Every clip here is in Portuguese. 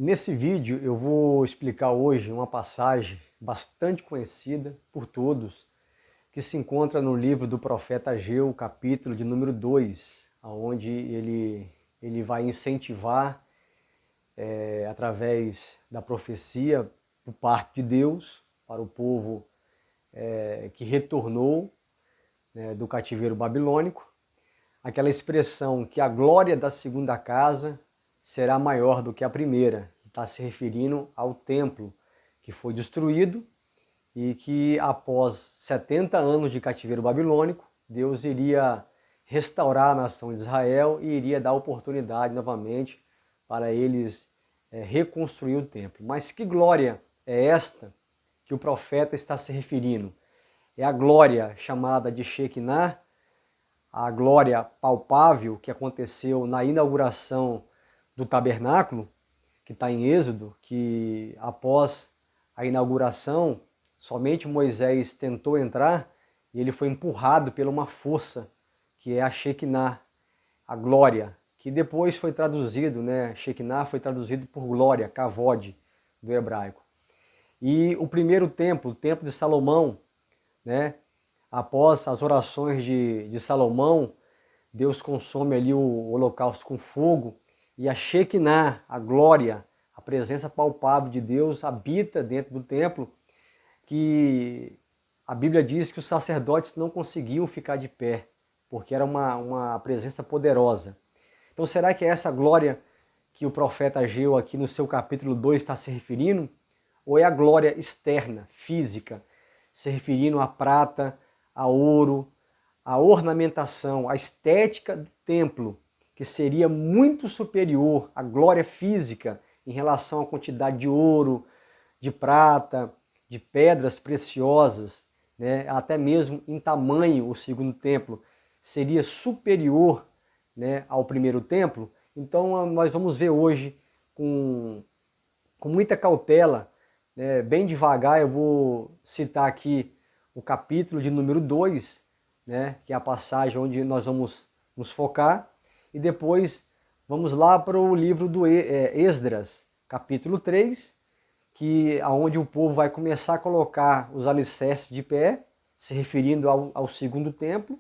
Nesse vídeo eu vou explicar hoje uma passagem bastante conhecida por todos, que se encontra no livro do profeta Ageu, capítulo de número 2, onde ele vai incentivar, através da profecia por parte de Deus, para o povo que retornou, do cativeiro babilônico, aquela expressão que a glória da segunda casa será maior do que a primeira. Está se referindo ao templo que foi destruído e que após 70 anos de cativeiro babilônico, Deus iria restaurar a nação de Israel e iria dar oportunidade novamente para eles reconstruir o templo. Mas que glória é esta que o profeta está se referindo? É a glória chamada de Shekinah, a glória palpável que aconteceu na inauguração do tabernáculo, que está em Êxodo, que após a inauguração, somente Moisés tentou entrar e ele foi empurrado por uma força, que é a Shekinah, a glória, que depois foi traduzido, Shekinah foi traduzido por glória, kavod, do hebraico. E o primeiro templo, o templo de Salomão, após as orações de Salomão, Deus consome ali o holocausto com fogo, e a Shekinah, a glória, a presença palpável de Deus habita dentro do templo, que a Bíblia diz que os sacerdotes não conseguiam ficar de pé, porque era uma presença poderosa. Então será que é essa glória que o profeta Ageu aqui no seu capítulo 2 está se referindo? Ou é a glória externa, física, se referindo à prata, a ouro, a ornamentação, a estética do templo, que seria muito superior à glória física em relação à quantidade de ouro, de prata, de pedras preciosas, até mesmo em tamanho o segundo templo seria superior, ao primeiro templo. Então nós vamos ver hoje com muita cautela, bem devagar. Eu vou citar aqui o capítulo de número 2, que é a passagem onde nós vamos nos focar, e depois vamos lá para o livro do Esdras, capítulo 3, onde o povo vai começar a colocar os alicerces de pé, se referindo ao segundo templo,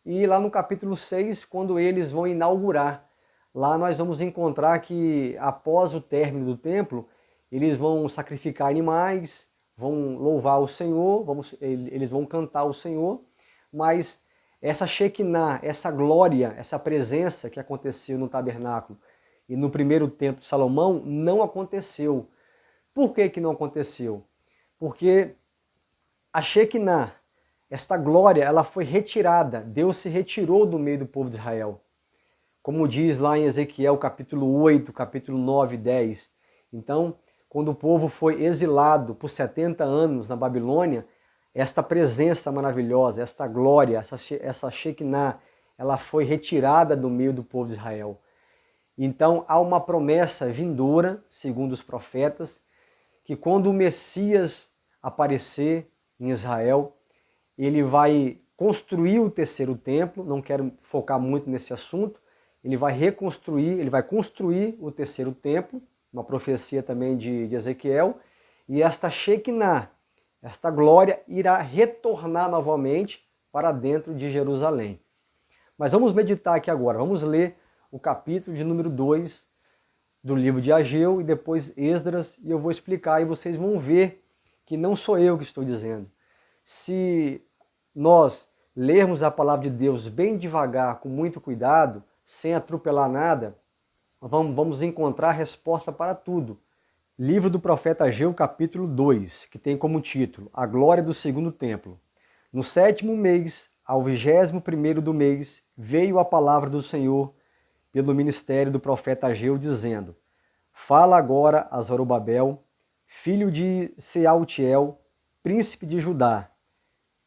e lá no capítulo 6, quando eles vão inaugurar, lá nós vamos encontrar que após o término do templo, eles vão sacrificar animais, vão louvar o Senhor, eles vão cantar o Senhor, mas essa Shekinah, essa glória, essa presença que aconteceu no tabernáculo e no primeiro templo de Salomão não aconteceu. Por que não aconteceu? Porque a Shekinah, esta glória, ela foi retirada, Deus se retirou do meio do povo de Israel. Como diz lá em Ezequiel capítulo 8, capítulo 9 e 10. Então, quando o povo foi exilado por 70 anos na Babilônia, esta presença maravilhosa, esta glória, essa Shekinah, ela foi retirada do meio do povo de Israel. Então há uma promessa vindoura, segundo os profetas, que quando o Messias aparecer em Israel, ele vai construir o terceiro templo. Não quero focar muito nesse assunto. Ele vai construir o terceiro templo, uma profecia também de Ezequiel, e esta Shekinah, esta glória irá retornar novamente para dentro de Jerusalém. Mas vamos meditar aqui agora, vamos ler o capítulo de número 2 do livro de Ageu e depois Esdras, e eu vou explicar e vocês vão ver que não sou eu que estou dizendo. Se nós lermos a palavra de Deus bem devagar, com muito cuidado, sem atropelar nada, vamos encontrar a resposta para tudo. Livro do profeta Ageu, capítulo 2, que tem como título A Glória do Segundo Templo. No 7º mês, ao 21º do mês, veio a palavra do Senhor pelo ministério do profeta Ageu, dizendo: Fala agora a Zorobabel, filho de Sealtiel, príncipe de Judá,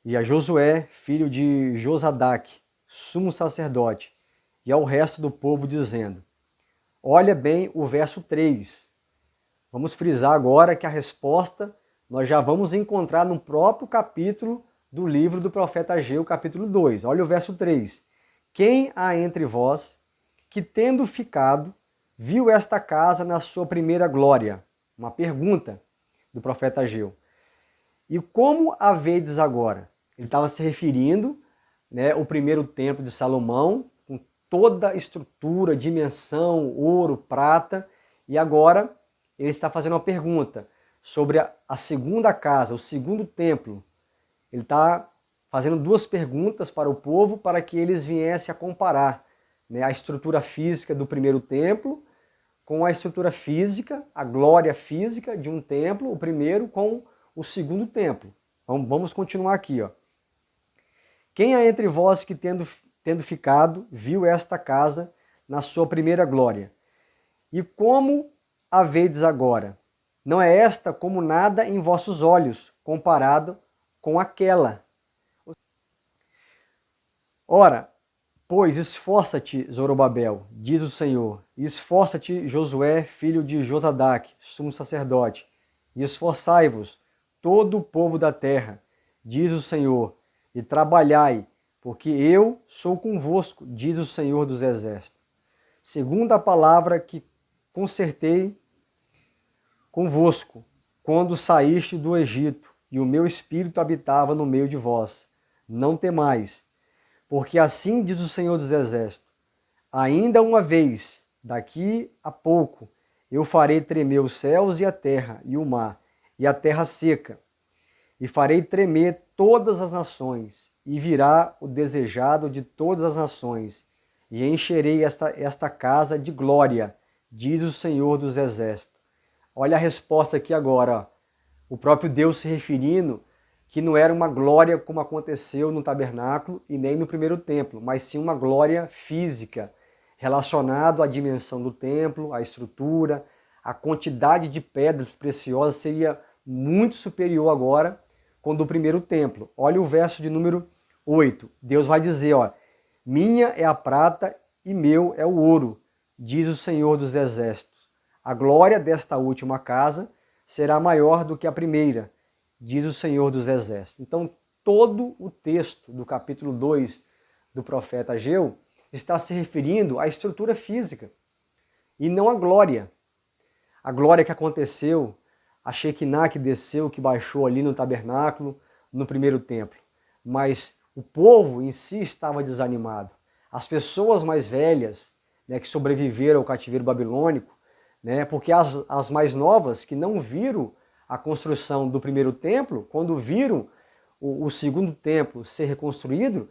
e a Josué, filho de Josadaque, sumo sacerdote, e ao resto do povo, dizendo: Olha bem o verso 3. Vamos frisar agora que a resposta nós já vamos encontrar no próprio capítulo do livro do profeta Ageu, capítulo 2. Olha o verso 3. Quem há entre vós que, tendo ficado viu esta casa na sua primeira glória? Uma pergunta do profeta Ageu. E como a vedes agora? Ele estava se referindo, né, ao primeiro templo de Salomão, com toda a estrutura, dimensão, ouro, prata, e agora ele está fazendo uma pergunta sobre a segunda casa, o segundo templo. Ele está fazendo duas perguntas para o povo para que eles viessem a comparar, né, a estrutura física do primeiro templo com a estrutura física, a glória física de um templo, o primeiro, com o segundo templo. Vamos continuar aqui. Ó. Quem há entre vós que tendo ficado, viu esta casa na sua primeira glória? E como a vedes agora? Não é esta como nada em vossos olhos, comparado com aquela. Ora, pois esforça-te, Zorobabel, diz o Senhor, e esforça-te, Josué, filho de Josadaque, sumo sacerdote, e esforçai-vos, todo o povo da terra, diz o Senhor, e trabalhai, porque eu sou convosco, diz o Senhor dos Exércitos. Segundo a palavra que concertei convosco, quando saíste do Egito, e o meu espírito habitava no meio de vós. Não temais, porque assim diz o Senhor dos Exércitos, ainda uma vez, daqui a pouco, eu farei tremer os céus e a terra, e o mar, e a terra seca, e farei tremer todas as nações, e virá o desejado de todas as nações, e encherei esta casa de glória, diz o Senhor dos Exércitos. Olha a resposta aqui agora, ó. O próprio Deus se referindo que não era uma glória como aconteceu no tabernáculo e nem no primeiro templo, mas sim uma glória física, relacionado à dimensão do templo, à estrutura, a quantidade de pedras preciosas seria muito superior agora com do primeiro templo. Olha o verso de número 8. Deus vai dizer, ó, minha é a prata e meu é o ouro, diz o Senhor dos Exércitos. A glória desta última casa será maior do que a primeira, diz o Senhor dos Exércitos. Então, todo o texto do capítulo 2 do profeta Ageu está se referindo à estrutura física e não à glória. A glória que aconteceu, a Shekinah que desceu, que baixou ali no tabernáculo, no primeiro templo. Mas o povo em si estava desanimado. As pessoas mais velhas, né, que sobreviveram ao cativeiro babilônico, né, porque as mais novas, que não viram a construção do primeiro templo, quando viram o segundo templo ser reconstruído,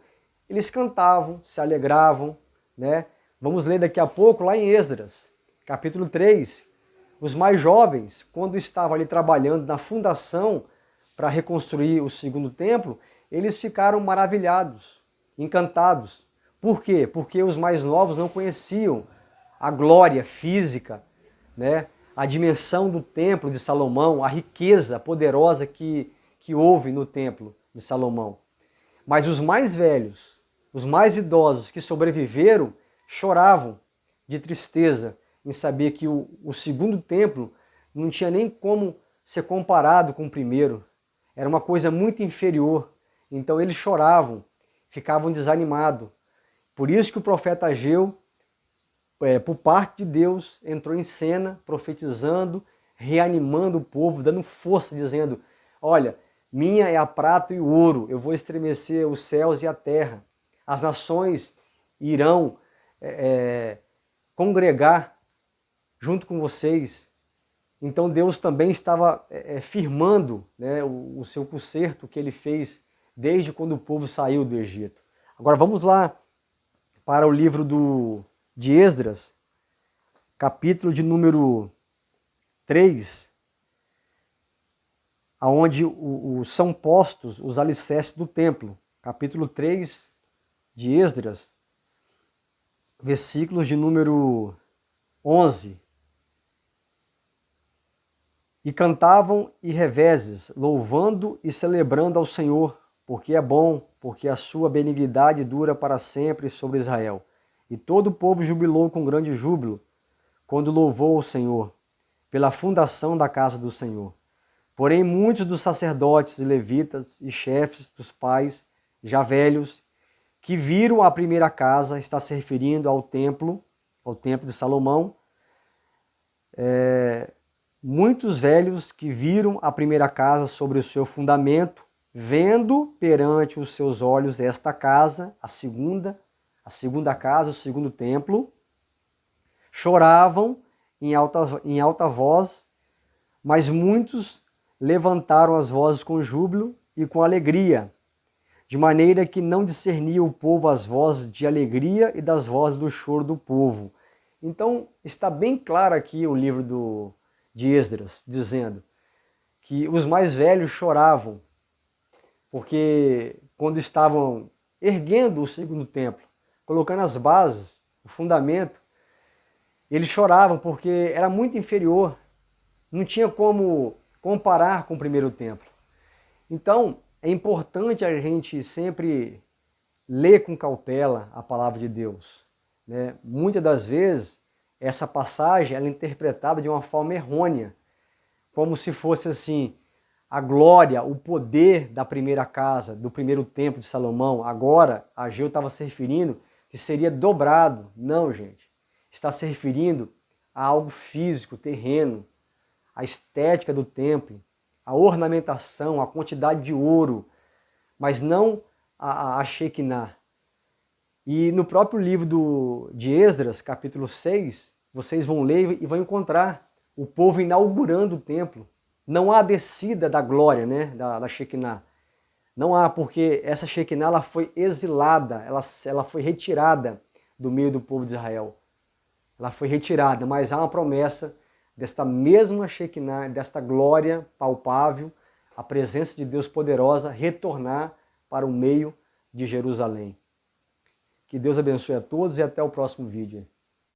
eles cantavam, se alegravam, né? Vamos ler daqui a pouco lá em Esdras, capítulo 3. Os mais jovens, quando estavam ali trabalhando na fundação para reconstruir o segundo templo, eles ficaram maravilhados, encantados. Por quê? Porque os mais novos não conheciam a glória física, né? A dimensão do templo de Salomão, a riqueza poderosa que houve no templo de Salomão. Mas os mais velhos, os mais idosos que sobreviveram, choravam de tristeza em saber que o segundo templo não tinha nem como ser comparado com o primeiro. Era uma coisa muito inferior. Então eles choravam, ficavam desanimados. Por isso que o profeta Ageu, por parte de Deus, entrou em cena, profetizando, reanimando o povo, dando força, dizendo, olha, minha é a prata e o ouro, eu vou estremecer os céus e a terra. As nações irão congregar junto com vocês. Então Deus também estava firmando, né, o seu concerto que ele fez desde quando o povo saiu do Egito. Agora vamos lá para o livro de Esdras, capítulo de número 3, onde são postos os alicerces do templo. Capítulo 3 de Esdras, versículos de número 11. E cantavam e revezes, louvando e celebrando ao Senhor, porque é bom, porque a sua benignidade dura para sempre sobre Israel. E todo o povo jubilou com grande júbilo, quando louvou o Senhor, pela fundação da casa do Senhor. Porém, muitos dos sacerdotes e levitas e chefes dos pais, já velhos, que viram a primeira casa, está se referindo ao templo de Salomão, Muitos velhos que viram a primeira casa sobre o seu fundamento, vendo perante os seus olhos esta casa, a segunda casa, o segundo templo, choravam em alta voz, mas muitos levantaram as vozes com júbilo e com alegria, de maneira que não discernia o povo as vozes de alegria e das vozes do choro do povo. Então está bem claro aqui o livro de Esdras, dizendo que os mais velhos choravam, porque quando estavam erguendo o segundo templo, colocando as bases, o fundamento, eles choravam porque era muito inferior, não tinha como comparar com o primeiro templo. Então, é importante a gente sempre ler com cautela a palavra de Deus, né? Muitas das vezes, essa passagem ela é interpretada de uma forma errônea, como se fosse assim, a glória, o poder da primeira casa, do primeiro templo de Salomão. Agora, Ageu estava se referindo que seria dobrado. Não, gente. Está se referindo a algo físico, terreno, a estética do templo, a ornamentação, a quantidade de ouro, mas não a Shekinah. E no próprio livro de Esdras, capítulo 6, vocês vão ler e vão encontrar o povo inaugurando o templo. Não há descida da glória, né, da Shekinah. Não há, porque essa Shekinah ela foi exilada, ela foi retirada do meio do povo de Israel. Ela foi retirada, mas há uma promessa desta mesma Shekinah, desta glória palpável, a presença de Deus poderosa, retornar para o meio de Jerusalém. Que Deus abençoe a todos e até o próximo vídeo.